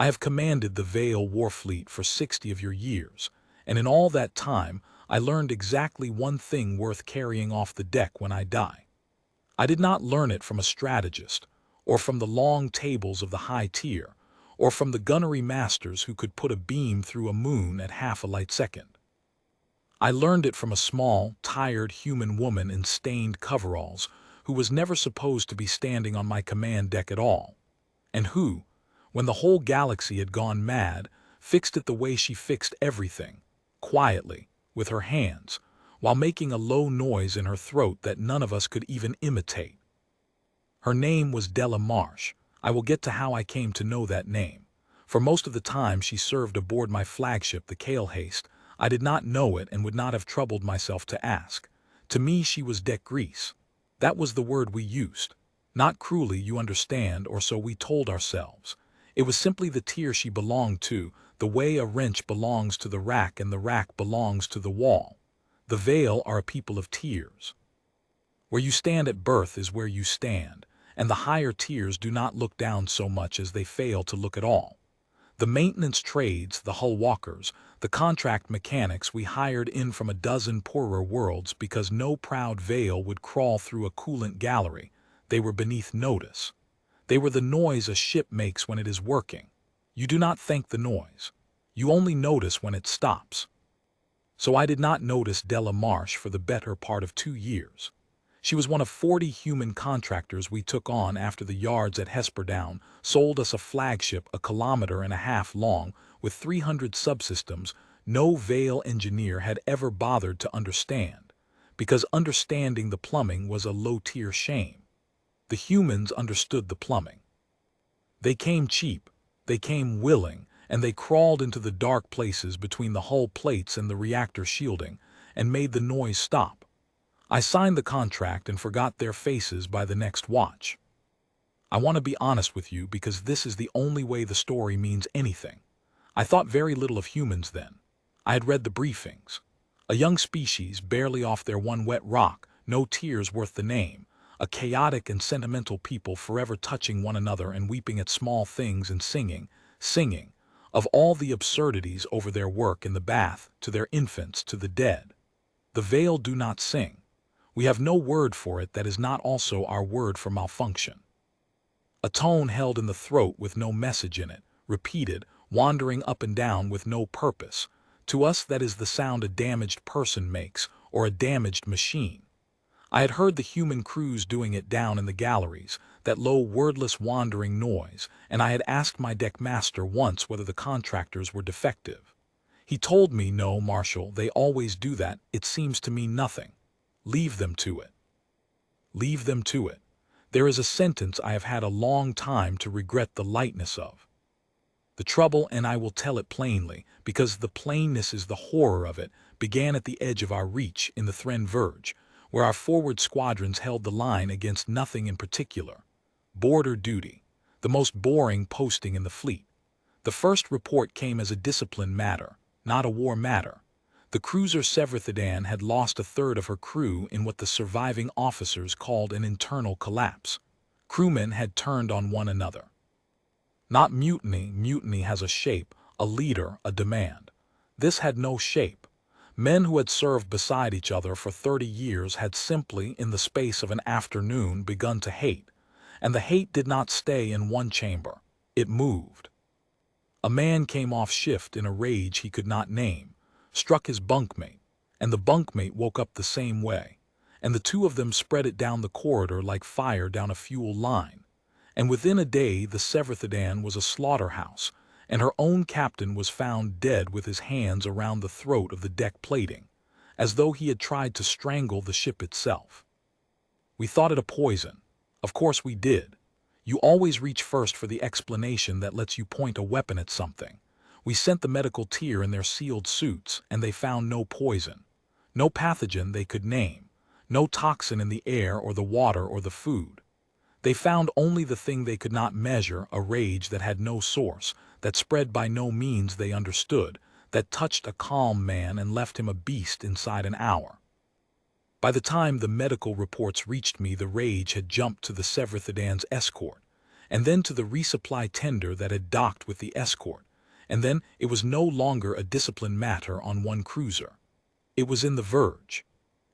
I have commanded the Vale Warfleet for 60 of your years, and in all that time I learned exactly one thing worth carrying off the deck when I die. I did not learn it from a strategist, or from the long tables of the high tier, or from the gunnery masters who could put a beam through a moon at half a light second. I learned it from a small, tired human woman in stained coveralls who was never supposed to be standing on my command deck at all, and who, when the whole galaxy had gone mad, fixed it the way she fixed everything, quietly, with her hands, while making a low noise in her throat that none of us could even imitate. Her name was Della Marsh. I will get to how I came to know that name. For most of the time she served aboard my flagship, the Kale Haste, I did not know it and would not have troubled myself to ask. To me she was deck grease. That was the word we used. Not cruelly, you understand, or so we told ourselves. It was simply the tier she belonged to, the way a wrench belongs to the rack and the rack belongs to the wall. The Vale are a people of tiers. Where you stand at birth is where you stand, and the higher tiers do not look down so much as they fail to look at all. The maintenance trades, the hull walkers, the contract mechanics we hired in from a dozen poorer worlds because no proud Vale would crawl through a coolant gallery, they were beneath notice. They were the noise a ship makes when it is working. You do not thank the noise. You only notice when it stops. So I did not notice Della Marsh for the better part of 2 years. She was one of 40 human contractors we took on after the yards at Hesperdown sold us a flagship 1.5 kilometers long with 300 subsystems no Vale engineer had ever bothered to understand, because understanding the plumbing was a low-tier shame. The humans understood the plumbing. They came cheap, they came willing, and they crawled into the dark places between the hull plates and the reactor shielding and made the noise stop. I signed the contract and forgot their faces by the next watch. I want to be honest with you because this is the only way the story means anything. I thought very little of humans then. I had read the briefings. A young species barely off their one wet rock, no tears worth the name, a chaotic and sentimental people forever touching one another and weeping at small things and singing, of all the absurdities over their work in the bath, to their infants, to the dead. The Vale do not sing. We have no word for it that is not also our word for malfunction. A tone held in the throat with no message in it, repeated, wandering up and down with no purpose. To us that is the sound a damaged person makes, or a damaged machine. I had heard the human crews doing it down in the galleries, that low wordless wandering noise, and I had asked my deck master once whether the contractors were defective. He told me, no, Marshal, they always do that, it seems to mean nothing. Leave them to it. Leave them to it. There is a sentence I have had a long time to regret the lightness of. The trouble, and I will tell it plainly, because the plainness is the horror of it, began at the edge of our reach in the Thren Verge, where our forward squadrons held the line against nothing in particular. Border duty, the most boring posting in the fleet. The first report came as a discipline matter, not a war matter. The cruiser Severthidan had lost 1/3 of her crew in what the surviving officers called an internal collapse. Crewmen had turned on one another. Not mutiny, mutiny has a shape, a leader, a demand. This had no shape. Men who had served beside each other for 30 years had simply, in the space of an afternoon, begun to hate, and the hate did not stay in one chamber. It moved. A man came off shift in a rage he could not name, struck his bunkmate, and the bunkmate woke up the same way, and the two of them spread it down the corridor like fire down a fuel line, and within a day the Severthidan was a slaughterhouse, and her own captain was found dead with his hands around the throat of the deck plating, as though he had tried to strangle the ship itself. We thought it a poison. Of course we did. You always reach first for the explanation that lets you point a weapon at something. We sent the medical tier in their sealed suits, and they found no poison, no pathogen they could name, no toxin in the air or the water or the food. They found only the thing they could not measure, a rage that had no source, that spread by no means they understood, that touched a calm man and left him a beast inside an hour. By the time the medical reports reached me, the rage had jumped to the Severthidan's escort, and then to the resupply tender that had docked with the escort, and then it was no longer a discipline matter on one cruiser. It was in the verge.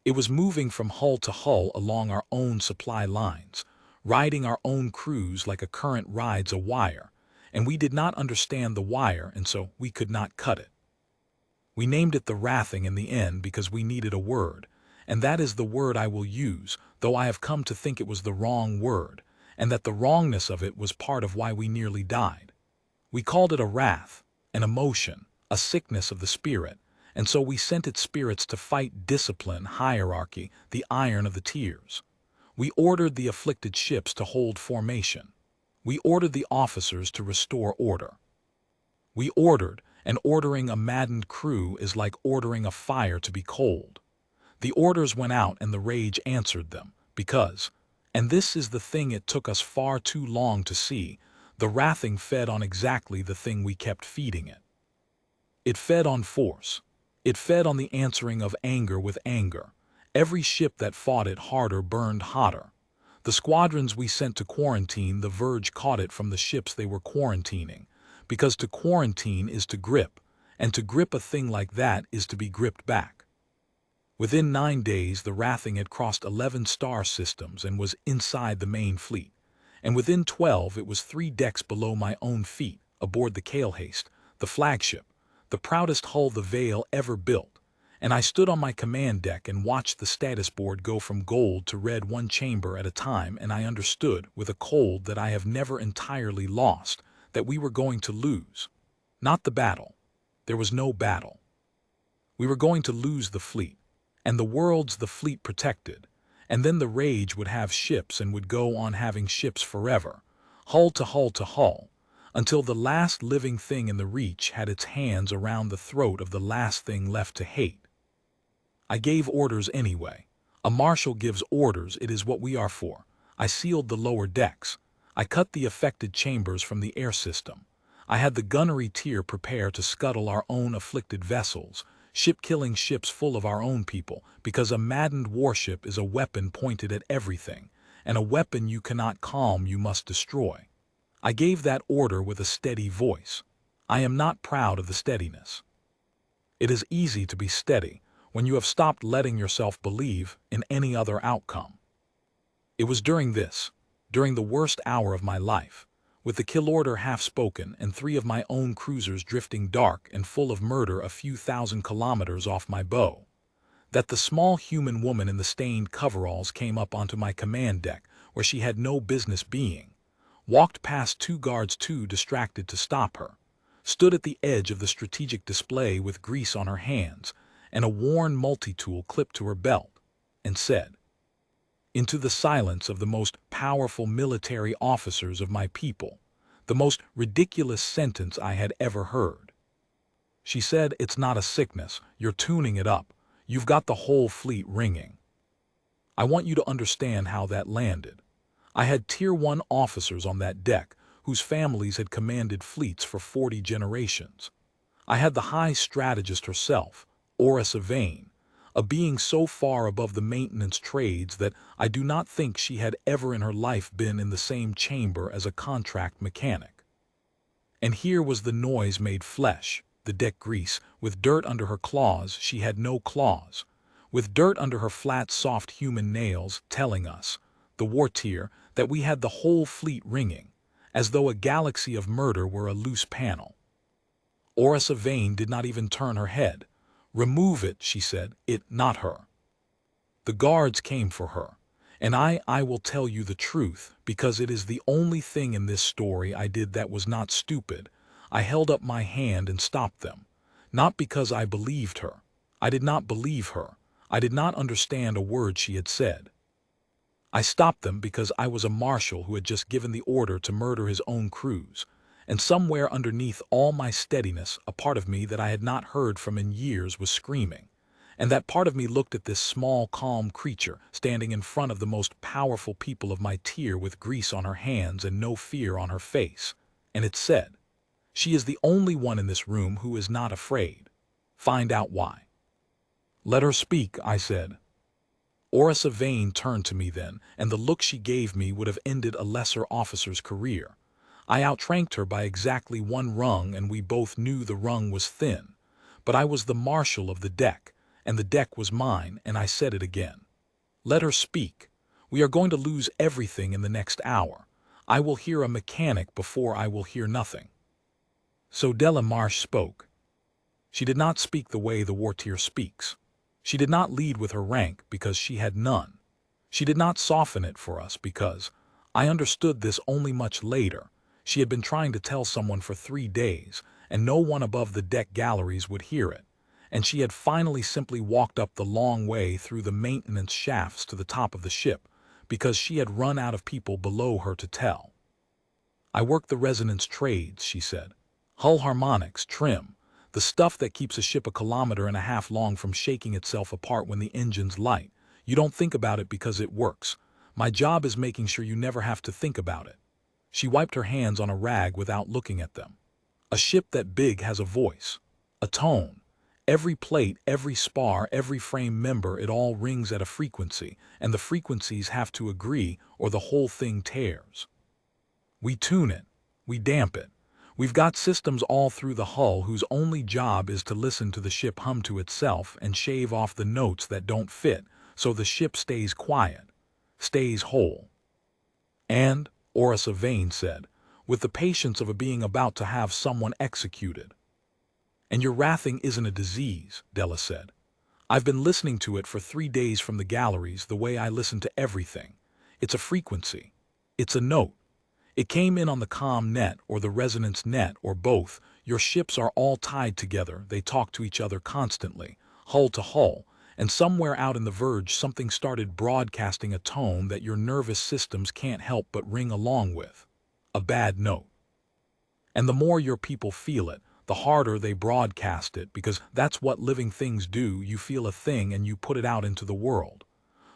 It was moving from hull to hull along our own supply lines, riding our own crews like a current rides a wire, and we did not understand the wire, and so we could not cut it. We named it the Wrathing in the end because we needed a word, and that is the word I will use, though I have come to think it was the wrong word, and that the wrongness of it was part of why we nearly died. We called it a wrath, an emotion, a sickness of the spirit, and so we sent its spirits to fight discipline, hierarchy, the iron of the tiers. We ordered the afflicted ships to hold formation. We ordered the officers to restore order. We ordered, and ordering a maddened crew is like ordering a fire to be cold. The orders went out and the rage answered them, because, and this is the thing it took us far too long to see, the wrathing fed on exactly the thing we kept feeding it. It fed on force. It fed on the answering of anger with anger. Every ship that fought it harder burned hotter. The squadrons we sent to quarantine the verge caught it from the ships they were quarantining, because to quarantine is to grip, and to grip a thing like that is to be gripped back. Within 9 days the Wrathing had crossed 11 star systems and was inside the main fleet, and within 12 it was 3 decks below my own feet, aboard the Kalehaste, the flagship, the proudest hull the Vale ever built, and I stood on my command deck and watched the status board go from gold to red one chamber at a time, and I understood, with a cold that I have never entirely lost, that we were going to lose. Not the battle. There was no battle. We were going to lose the fleet, and the worlds the fleet protected, and then the rage would have ships and would go on having ships forever, hull to hull to hull, until the last living thing in the Reach had its hands around the throat of the last thing left to hate. I gave orders anyway. A marshal gives orders, it is what we are for. I sealed the lower decks. I cut the affected chambers from the air system. I had the gunnery tier prepare to scuttle our own afflicted vessels, ship-killing ships full of our own people, because a maddened warship is a weapon pointed at everything, and a weapon you cannot calm you must destroy. I gave that order with a steady voice. I am not proud of the steadiness. It is easy to be steady when you have stopped letting yourself believe in any other outcome. It was during the worst hour of my life, with the kill order half-spoken and 3 of my own cruisers drifting dark and full of murder a few thousand kilometers off my bow, that the small human woman in the stained coveralls came up onto my command deck where she had no business being, walked past 2 guards too distracted to stop her, stood at the edge of the strategic display with grease on her hands and a worn multi-tool clipped to her belt, and said, into the silence of the most powerful military officers of my people, the most ridiculous sentence I had ever heard. She said, it's not a sickness, you're tuning it up, you've got the whole fleet ringing. I want you to understand how that landed. I had Tier 1 officers on that deck whose families had commanded fleets for 40 generations. I had the high strategist herself, Orus Yvain, a being so far above the maintenance trades that I do not think she had ever in her life been in the same chamber as a contract mechanic. And here was the noise made flesh, the deck grease, with dirt under her claws she had no claws, with dirt under her flat soft human nails telling us, the war tier, that we had the whole fleet ringing, as though a galaxy of murder were a loose panel. Orus Yvain did not even turn her head. Remove it, she said, it, not her. The guards came for her, and I will tell you the truth, because it is the only thing in this story I did that was not stupid. I held up my hand and stopped them, not because I believed her. I did not believe her. I did not understand a word she had said. I stopped them because I was a marshal who had just given the order to murder his own crews, and somewhere underneath all my steadiness, a part of me that I had not heard from in years was screaming, and that part of me looked at this small, calm creature standing in front of the most powerful people of my tier with grease on her hands and no fear on her face, and it said, she is the only one in this room who is not afraid. Find out why. Let her speak, I said. Orissa Vane turned to me then, and the look she gave me would have ended a lesser officer's career. I outranked her by exactly one rung, and we both knew the rung was thin. But I was the marshal of the deck, and the deck was mine, and I said it again. Let her speak. We are going to lose everything in the next hour. I will hear a mechanic before I will hear nothing. So Delamarche spoke. She did not speak the way the wartier speaks. She did not lead with her rank because she had none. She did not soften it for us because, I understood this only much later, she had been trying to tell someone for 3 days, and no one above the deck galleries would hear it, and she had finally simply walked up the long way through the maintenance shafts to the top of the ship, because she had run out of people below her to tell. I work the resonance trades, she said. Hull harmonics, trim, the stuff that keeps a ship 1.5 kilometers long from shaking itself apart when the engine's light. You don't think about it because it works. My job is making sure you never have to think about it. She wiped her hands on a rag without looking at them. A ship that big has a voice, a tone. Every plate, every spar, every frame member, it all rings at a frequency, and the frequencies have to agree or the whole thing tears. We tune it. We damp it. We've got systems all through the hull whose only job is to listen to the ship hum to itself and shave off the notes that don't fit, so the ship stays quiet, stays whole. And, Orissa Vane said, with the patience of a being about to have someone executed. And your wrathing isn't a disease, Della said. I've been listening to it for 3 days from the galleries the way I listen to everything. It's a frequency. It's a note. It came in on the comm net or the resonance net or both. Your ships are all tied together. They talk to each other constantly, hull to hull, and somewhere out in the verge something started broadcasting a tone that your nervous systems can't help but ring along with. A bad note. And the more your people feel it, the harder they broadcast it, because that's what living things do. You feel a thing and you put it out into the world.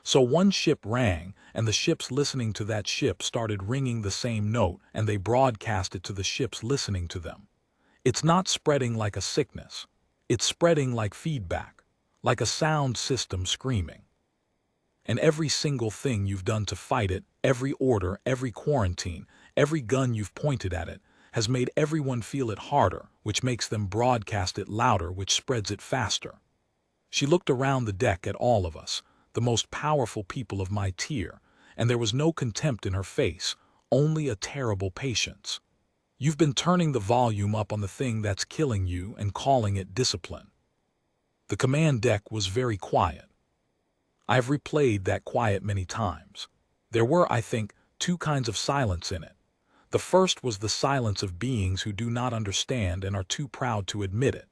So one ship rang, and the ships listening to that ship started ringing the same note, and they broadcast it to the ships listening to them. It's not spreading like a sickness. It's spreading like feedback, like a sound system screaming. And every single thing you've done to fight it, every order, every quarantine, every gun you've pointed at it, has made everyone feel it harder, which makes them broadcast it louder, which spreads it faster. She looked around the deck at all of us, the most powerful people of my tier, and there was no contempt in her face, only a terrible patience. You've been turning the volume up on the thing that's killing you and calling it discipline. The command deck was very quiet. I've replayed that quiet many times. There were, I think, 2 kinds of silence in it. The first was the silence of beings who do not understand and are too proud to admit it.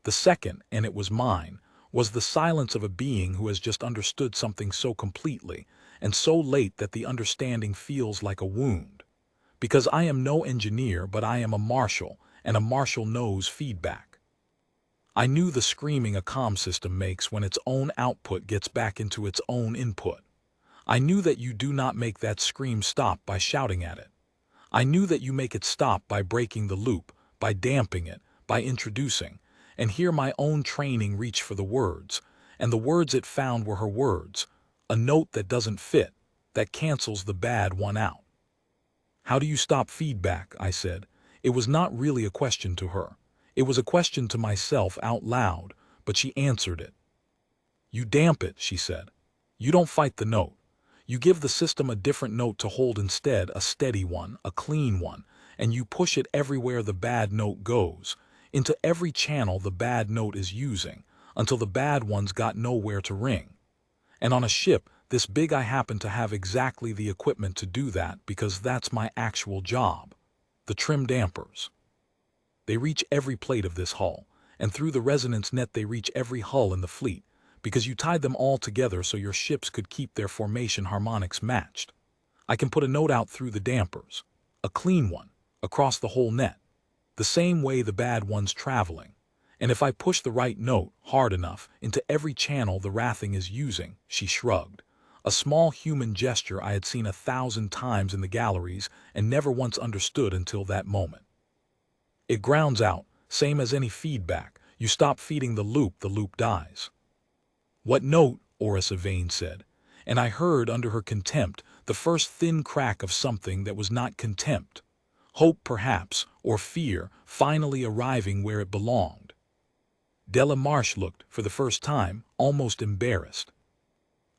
The second, and it was mine, was the silence of a being who has just understood something so completely and so late that the understanding feels like a wound. Because I am no engineer, but I am a marshal, and a marshal knows feedback. I knew the screaming a comm system makes when its own output gets back into its own input. I knew that you do not make that scream stop by shouting at it. I knew that you make it stop by breaking the loop, by damping it, by introducing, and here my own training reached for the words, and the words it found were her words, a note that doesn't fit, that cancels the bad one out. How do you stop feedback? I said. It was not really a question to her. It was a question to myself out loud, but she answered it. You damp it, she said. You don't fight the note. You give the system a different note to hold instead, a steady one, a clean one, and you push it everywhere the bad note goes, into every channel the bad note is using, until the bad one's got nowhere to ring. And on a ship this big I happen to have exactly the equipment to do that, because that's my actual job. The trim dampers. They reach every plate of this hull, and through the resonance net they reach every hull in the fleet, because you tied them all together so your ships could keep their formation harmonics matched. I can put a note out through the dampers, a clean one, across the whole net, the same way the bad one's traveling. And if I push the right note, hard enough, into every channel the wrathing is using, she shrugged. A small human gesture I had seen 1,000 times in the galleries and never once understood until that moment. It grounds out, same as any feedback. You stop feeding the loop dies. What note? Orissa Vane said. and I heard under her contempt the first thin crack of something that was not contempt. Hope, perhaps, or fear, finally arriving where it belonged. Della Marsh looked, for the first time, almost embarrassed.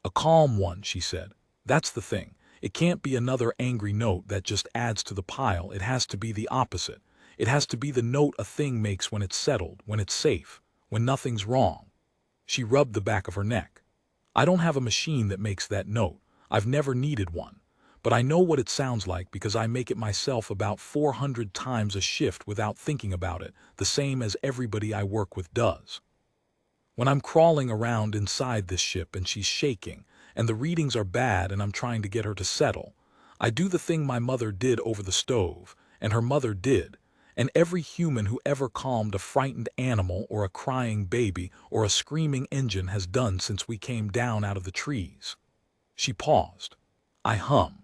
"A calm one," she said. "That's the thing. It can't be another angry note that just adds to the pile. It has to be the opposite. It has to be the note a thing makes when it's settled, when it's safe, when nothing's wrong." She rubbed the back of her neck. "I don't have a machine that makes that note. I've never needed one. But I know what it sounds like because I make it myself about 400 times a shift without thinking about it, the same as everybody I work with does. When I'm crawling around inside this ship and she's shaking, and the readings are bad and I'm trying to get her to settle, I do the thing my mother did over the stove, and her mother did, and every human who ever calmed a frightened animal or a crying baby or a screaming engine has done since we came down out of the trees." She paused. I hum.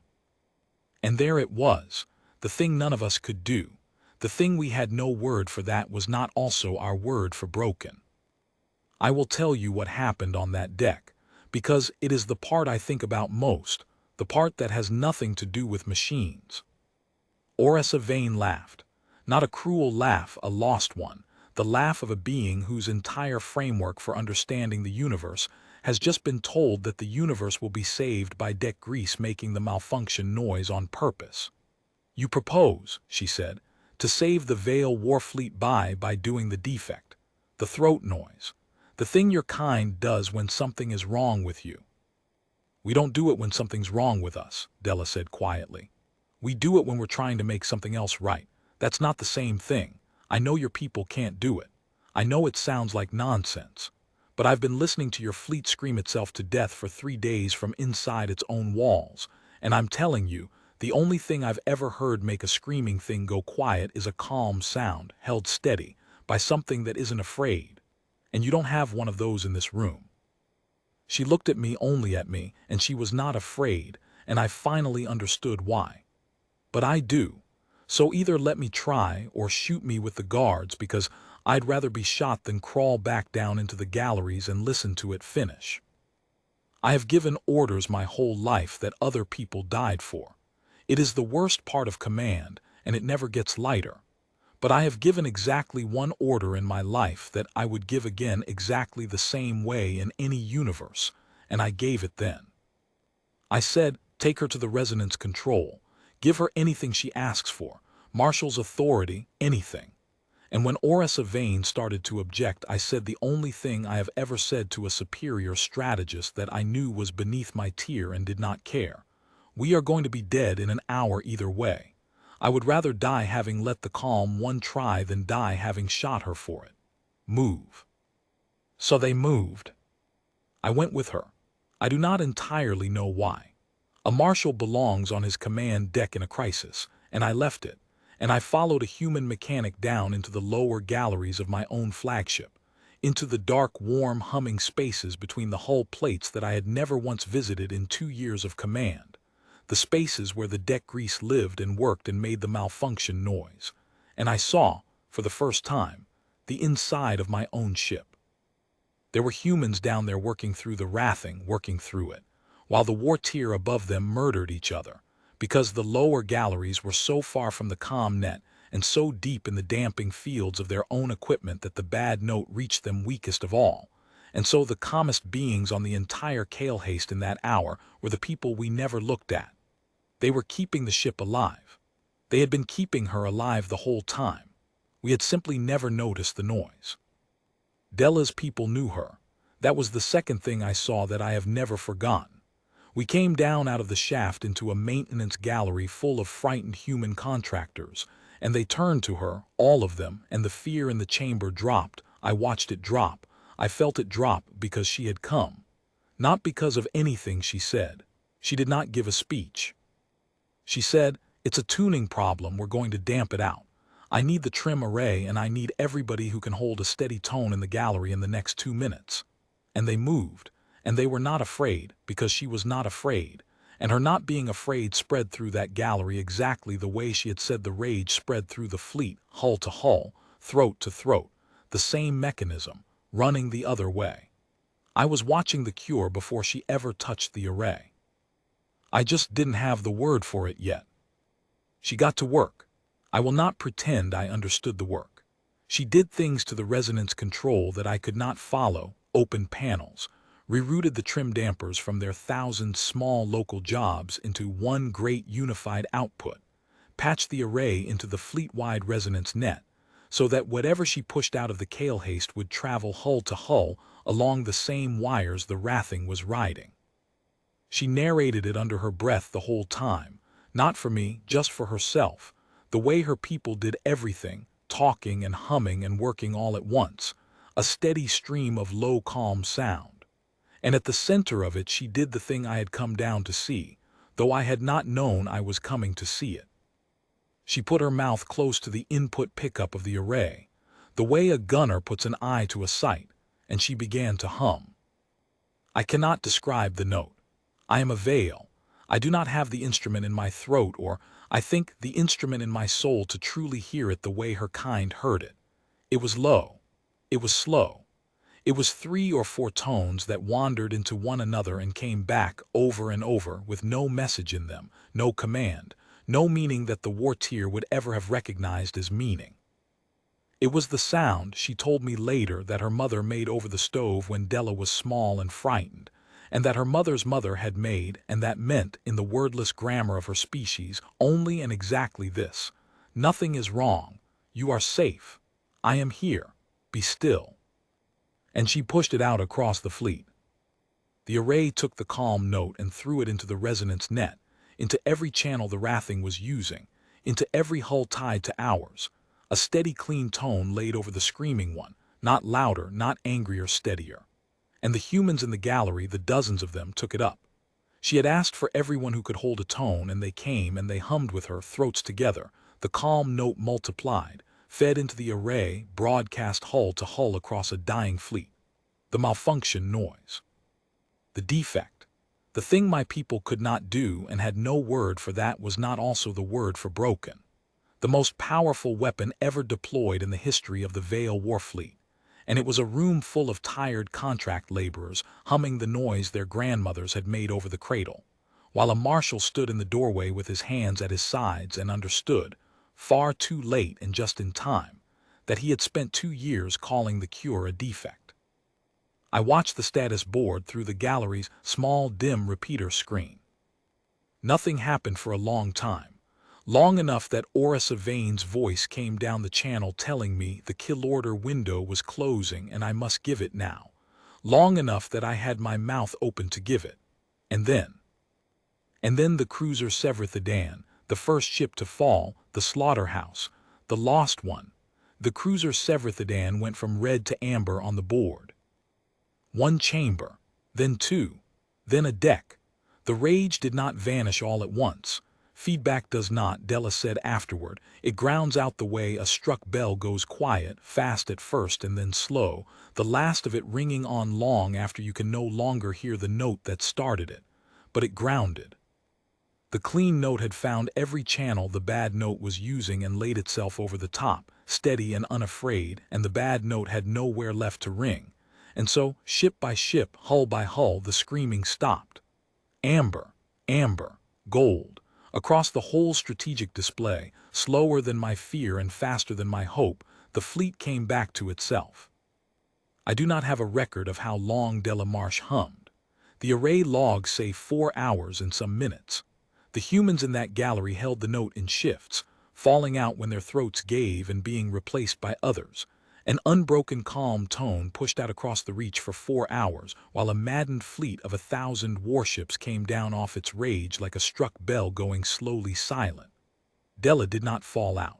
And there it was, the thing none of us could do. The thing we had no word for that was not also our word for broken. I will tell you what happened on that deck, because it is the part I think about most, the part that has nothing to do with machines. Orissa Vane laughed. Not a cruel laugh, a lost one, the laugh of a being whose entire framework for understanding the universe has just been told that the universe will be saved by deck grease making the malfunction noise on purpose. "You propose," she said, "to save the Vale Warfleet by doing the defect, the throat noise, the thing your kind does when something is wrong with you." "We don't do it when something's wrong with us," Della said quietly. "We do it when we're trying to make something else right. That's not the same thing. I know your people can't do it. I know it sounds like nonsense. But I've been listening to your fleet scream itself to death for 3 days from inside its own walls, and I'm telling you, the only thing I've ever heard make a screaming thing go quiet is a calm sound, held steady, by something that isn't afraid. And you don't have one of those in this room." She looked at me, only at me, and she was not afraid, and I finally understood why. "But I do. So either let me try or shoot me with the guards, because I'd rather be shot than crawl back down into the galleries and listen to it finish. I have given orders my whole life that other people died for. It is the worst part of command, and it never gets lighter. But I have given exactly one order in my life that I would give again exactly the same way in any universe, and I gave it then. I said, take her to the resonance control. Give her anything she asks for, Marshal's authority, anything. And when Orissa Vane started to object, I said the only thing I have ever said to a superior strategist that I knew was beneath my tier and did not care. We are going to be dead in an hour either way. I would rather die having let the calm one try than die having shot her for it. Move. So they moved. I went with her. I do not entirely know why. A marshal belongs on his command deck in a crisis, and I left it, and I followed a human mechanic down into the lower galleries of my own flagship, into the dark, warm, humming spaces between the hull plates that I had never once visited in 2 years of command, the spaces where the deck grease lived and worked and made the malfunction noise, and I saw, for the first time, the inside of my own ship. There were humans down there working through the wrathing, working through it, while the war tier above them murdered each other, because the lower galleries were so far from the comm net and so deep in the damping fields of their own equipment that the bad note reached them weakest of all. And so the calmest beings on the entire Kalehaste in that hour were the people we never looked at. They were keeping the ship alive. They had been keeping her alive the whole time. We had simply never noticed the noise. Della's people knew her. That was the second thing I saw that I have never forgotten. We came down out of the shaft into a maintenance gallery full of frightened human contractors, and they turned to her, all of them, and the fear in the chamber dropped. I watched it drop. I felt it drop because she had come. Not because of anything she said. She did not give a speech. She said, "It's a tuning problem, we're going to damp it out. I need the trim array, and I need everybody who can hold a steady tone in the gallery in the next 2 minutes." And they moved, and they were not afraid, because she was not afraid, and her not being afraid spread through that gallery exactly the way she had said the rage spread through the fleet, hull to hull, throat to throat, the same mechanism, running the other way. I was watching the cure before she ever touched the array. I just didn't have the word for it yet. She got to work. I will not pretend I understood the work. She did things to the resonance control that I could not follow, opened panels, rerouted the trim dampers from their 1,000 small local jobs into one great unified output, patched the array into the fleet-wide resonance net, so that whatever she pushed out of the kale haste would travel hull to hull along the same wires the wrathing was riding. She narrated it under her breath the whole time, not for me, just for herself, the way her people did everything, talking and humming and working all at once, a steady stream of low, calm sound. And at the center of it she did the thing I had come down to see, though I had not known I was coming to see it. She put her mouth close to the input pickup of the array, the way a gunner puts an eye to a sight, and she began to hum. I cannot describe the note. I am a veil. I do not have the instrument in my throat, or, I think, the instrument in my soul to truly hear it the way her kind heard it. It was low. It was slow. It was 3 or 4 tones that wandered into one another and came back over and over with no message in them, no command, no meaning that the wartier would ever have recognized as meaning. It was the sound, she told me later, that her mother made over the stove when Della was small and frightened, and that her mother's mother had made, and that meant, in the wordless grammar of her species, only and exactly this: nothing is wrong. You are safe. I am here. Be still. And she pushed it out across the fleet. The array took the calm note and threw it into the resonance net, into every channel the wrathing was using, into every hull tied to ours, a steady clean tone laid over the screaming one, not louder, not angrier, steadier. And the humans in the gallery, the dozens of them, took it up. She had asked for everyone who could hold a tone, and they came and they hummed with her, throats together. The calm note multiplied, fed into the array, broadcast hull to hull across a dying fleet. The malfunction noise. The defect. The thing my people could not do and had no word for, that was not also the word for broken. The most powerful weapon ever deployed in the history of the Veil Warfleet. And it was a room full of tired contract laborers humming the noise their grandmothers had made over the cradle, while a marshal stood in the doorway with his hands at his sides and understood, far too late and just in time, that he had spent 2 years calling the cure a defect. I watched the status board through the gallery's small, dim repeater screen. Nothing happened for a long time. Long enough that Orissa Vane's voice came down the channel telling me the kill order window was closing and I must give it now. Long enough that I had my mouth open to give it. And then the cruiser Sevrithadan, the first ship to fall, the slaughterhouse, the lost one. The cruiser Sevrithadan went from red to amber on the board. 1 chamber, then 2, then a deck. The rage did not vanish all at once. Feedback does not, Della said afterward. It grounds out the way a struck bell goes quiet, fast at first and then slow, the last of it ringing on long after you can no longer hear the note that started it. But it grounded. The clean note had found every channel the bad note was using and laid itself over the top, steady and unafraid, and the bad note had nowhere left to ring. And so, ship by ship, hull by hull, the screaming stopped. Amber, amber, gold. Across the whole strategic display, slower than my fear and faster than my hope, the fleet came back to itself. I do not have a record of how long Delamarche hummed. The array logs say 4 hours and some minutes. The humans in that gallery held the note in shifts, falling out when their throats gave and being replaced by others. An unbroken calm tone pushed out across the reach for 4 hours, while a maddened fleet of 1,000 warships came down off its rage like a struck bell going slowly silent. Della did not fall out.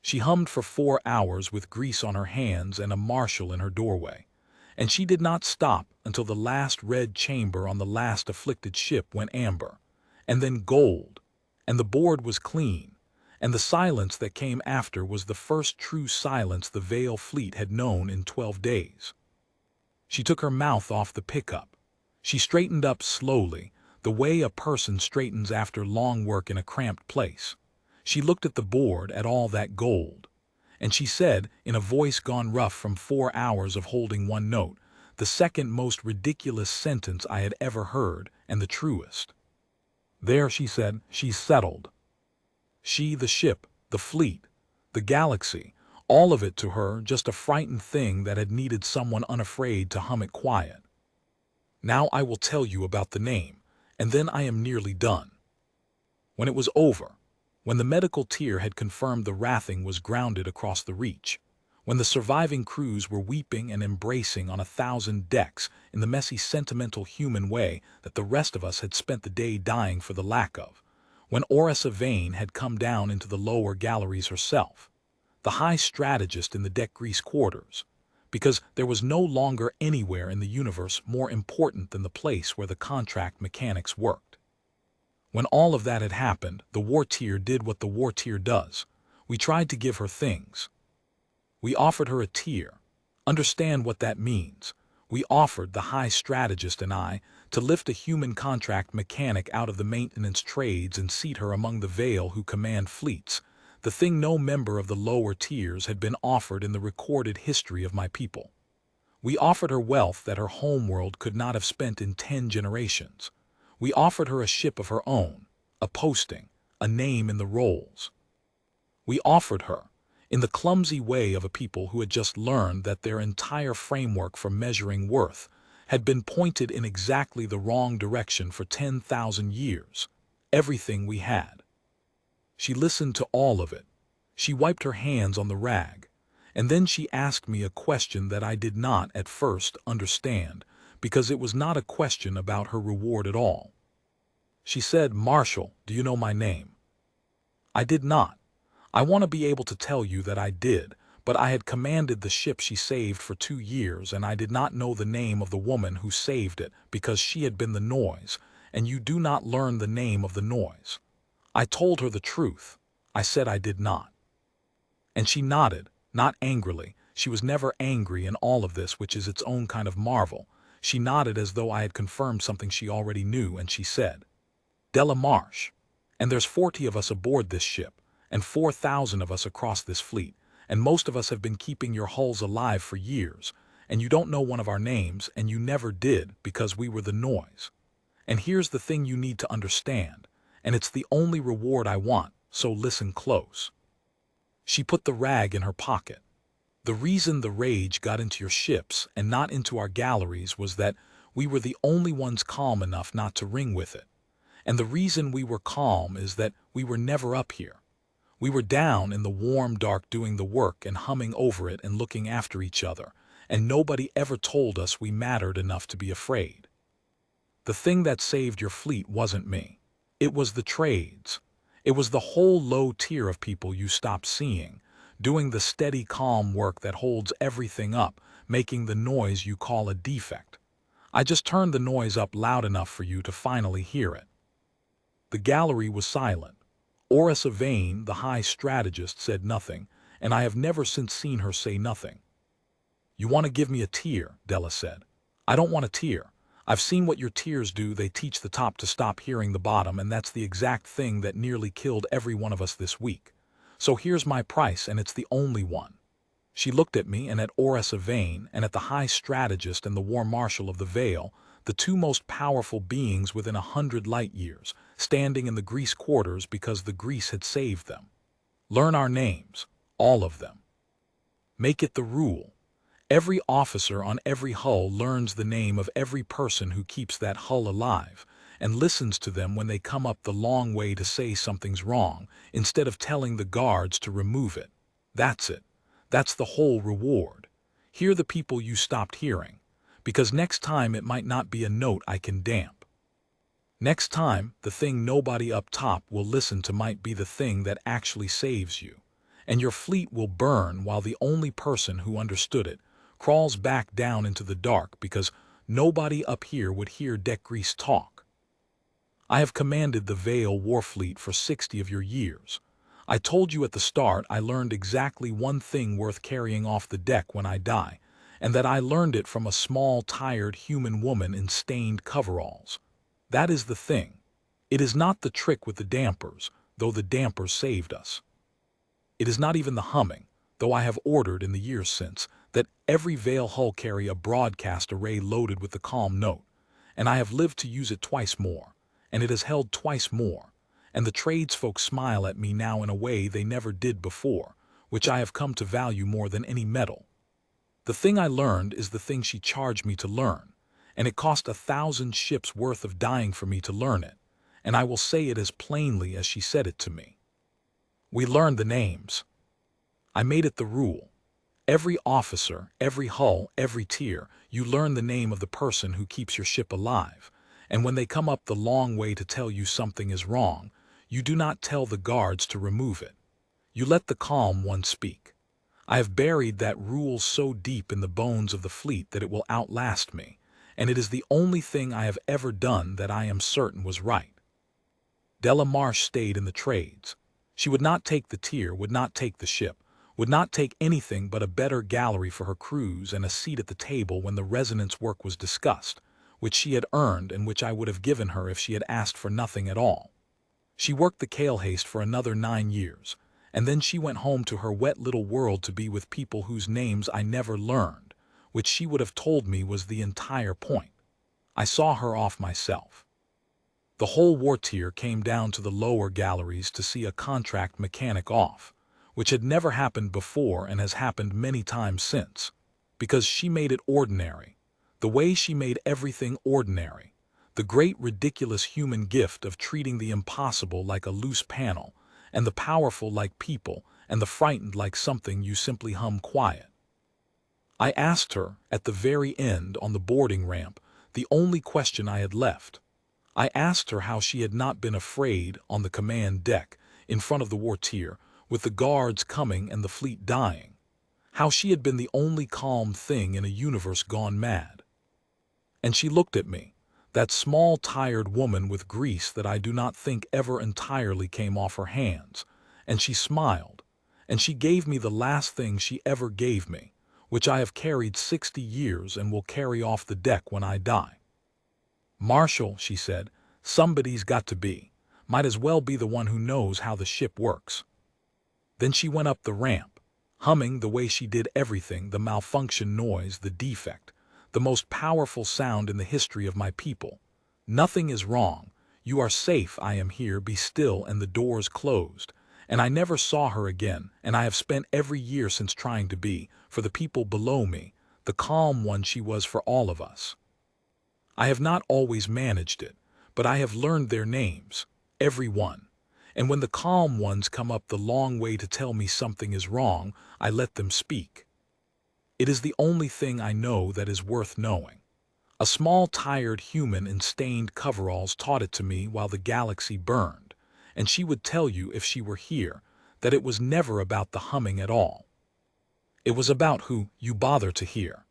She hummed for 4 hours with grease on her hands and a marshal in her doorway, and she did not stop until the last red chamber on the last afflicted ship went amber, and then gold, and the board was clean. And the silence that came after was the first true silence the Veil fleet had known in 12 days. She took her mouth off the pickup. She straightened up slowly, the way a person straightens after long work in a cramped place. She looked at the board, at all that gold. And she said, in a voice gone rough from 4 hours of holding one note, the second most ridiculous sentence I had ever heard, and the truest. There, she said, she's settled. She, the ship, the fleet, the galaxy, all of it to her just a frightened thing that had needed someone unafraid to hum it quiet. Now I will tell you about the name, and then I am nearly done. When it was over, when the medical tier had confirmed the Wrathing was grounded across the reach, when the surviving crews were weeping and embracing on 1,000 decks in the messy, sentimental human way that the rest of us had spent the day dying for the lack of, when Orissa Vane had come down into the lower galleries herself, the high strategist in the deck grease quarters, because there was no longer anywhere in the universe more important than the place where the contract mechanics worked. When all of that had happened, the war tier did what the war tier does. We tried to give her things. We offered her a tier. Understand what that means. We offered, the high strategist and I, to lift a human contract mechanic out of the maintenance trades and seat her among the Veil who command fleets, the thing no member of the lower tiers had been offered in the recorded history of my people. We offered her wealth that her homeworld could not have spent in 10 generations. We offered her a ship of her own, a posting, a name in the rolls. We offered her, in the clumsy way of a people who had just learned that their entire framework for measuring worth had been pointed in exactly the wrong direction for 10,000 years, everything we had. She listened to all of it. She wiped her hands on the rag, and then she asked me a question that I did not at first understand, because it was not a question about her reward at all. She said, "Marshal, do you know my name?" I did not. I want to be able to tell you that I did, but I had commanded the ship she saved for 2 years, and I did not know the name of the woman who saved it because she had been the noise, and you do not learn the name of the noise. I told her the truth. I said I did not. And she nodded, not angrily. She was never angry in all of this, which is its own kind of marvel. She nodded as though I had confirmed something she already knew, and she said, "Della Marsh. And there's 40 of us aboard this ship, and 4,000 of us across this fleet, and most of us have been keeping your hulls alive for years, and you don't know one of our names, and you never did because we were the noise. And here's the thing you need to understand, and it's the only reward I want, so listen close." She put the rag in her pocket. "The reason the rage got into your ships and not into our galleries was that we were the only ones calm enough not to ring with it. And the reason we were calm is that we were never up here. We were down in the warm dark doing the work and humming over it and looking after each other, and nobody ever told us we mattered enough to be afraid. The thing that saved your fleet wasn't me. It was the trades. It was the whole low tier of people you stopped seeing, doing the steady, calm work that holds everything up, making the noise you call a defect. I just turned the noise up loud enough for you to finally hear it." The gallery was silent. Orissa Vane, the high strategist, said nothing, and I have never since seen her say nothing. "You want to give me a tier," Della said. "I don't want a tier. I've seen what your tiers do. They teach the top to stop hearing the bottom, and that's the exact thing that nearly killed every one of us this week. So here's my price, and it's the only one." She looked at me and at Orissa Vane and at the high strategist and the war-marshal of the Veil, the two most powerful beings within 100 light years, standing in the grease quarters because the grease had saved them. "Learn our names, all of them. Make it the rule. Every officer on every hull learns the name of every person who keeps that hull alive and listens to them when they come up the long way to say something's wrong, instead of telling the guards to remove it. That's it. That's the whole reward. Hear the people you stopped hearing, because next time it might not be a note I can damp. Next time, the thing nobody up top will listen to might be the thing that actually saves you, and your fleet will burn while the only person who understood it crawls back down into the dark because nobody up here would hear deck grease talk. I have commanded the Veil Warfleet for 60 of your years. I told you at the start I learned exactly one thing worth carrying off the deck when I die, and that I learned it from a small, tired human woman in stained coveralls. That is the thing. It is not the trick with the dampers, though the dampers saved us. It is not even the humming, though I have ordered in the years since that every Veil hull carry a broadcast array loaded with the calm note, and I have lived to use it twice more, and it has held twice more, and the tradesfolk smile at me now in a way they never did before, which I have come to value more than any metal. The thing I learned is the thing she charged me to learn, and it cost 1,000 ships worth of dying for me to learn it, and I will say it as plainly as she said it to me. We learned the names. I made it the rule. Every officer, every hull, every tier, you learn the name of the person who keeps your ship alive, and when they come up the long way to tell you something is wrong, you do not tell the guards to remove it. You let the calm one speak. I have buried that rule so deep in the bones of the fleet that it will outlast me, and it is the only thing I have ever done that I am certain was right. Della Marsh stayed in the trades. She would not take the tier, would not take the ship, would not take anything but a better gallery for her crews and a seat at the table when the resonance work was discussed, which she had earned and which I would have given her if she had asked for nothing at all. She worked the Kale Haste for another 9 years, and then she went home to her wet little world to be with people whose names I never learned, which she would have told me was the entire point. I saw her off myself. The whole war tier came down to the lower galleries to see a contract mechanic off, which had never happened before and has happened many times since, because she made it ordinary, the way she made everything ordinary, the great ridiculous human gift of treating the impossible like a loose panel, and the powerful like people, and the frightened like something you simply hum quiet. I asked her, at the very end on the boarding ramp, the only question I had left. I asked her how she had not been afraid on the command deck, in front of the war tier, with the guards coming and the fleet dying, how she had been the only calm thing in a universe gone mad. And she looked at me, that small tired woman with grease that I do not think ever entirely came off her hands, and she smiled, and she gave me the last thing she ever gave me, which I have carried 60 years and will carry off the deck when I die. "Marshal," she said, "somebody's got to be. Might as well be the one who knows how the ship works." Then she went up the ramp, humming the way she did everything, the malfunction noise, the defect, the most powerful sound in the history of my people. "Nothing is wrong. You are safe. I am here. Be still," and the doors closed. And I never saw her again, and I have spent every year since trying to be, for the people below me, the calm one she was for all of us. I have not always managed it, but I have learned their names, every one. And when the calm ones come up the long way to tell me something is wrong, I let them speak. It is the only thing I know that is worth knowing. A small tired human in stained coveralls taught it to me while the galaxy burned, and she would tell you if she were here that it was never about the humming at all. It was about who you bother to hear.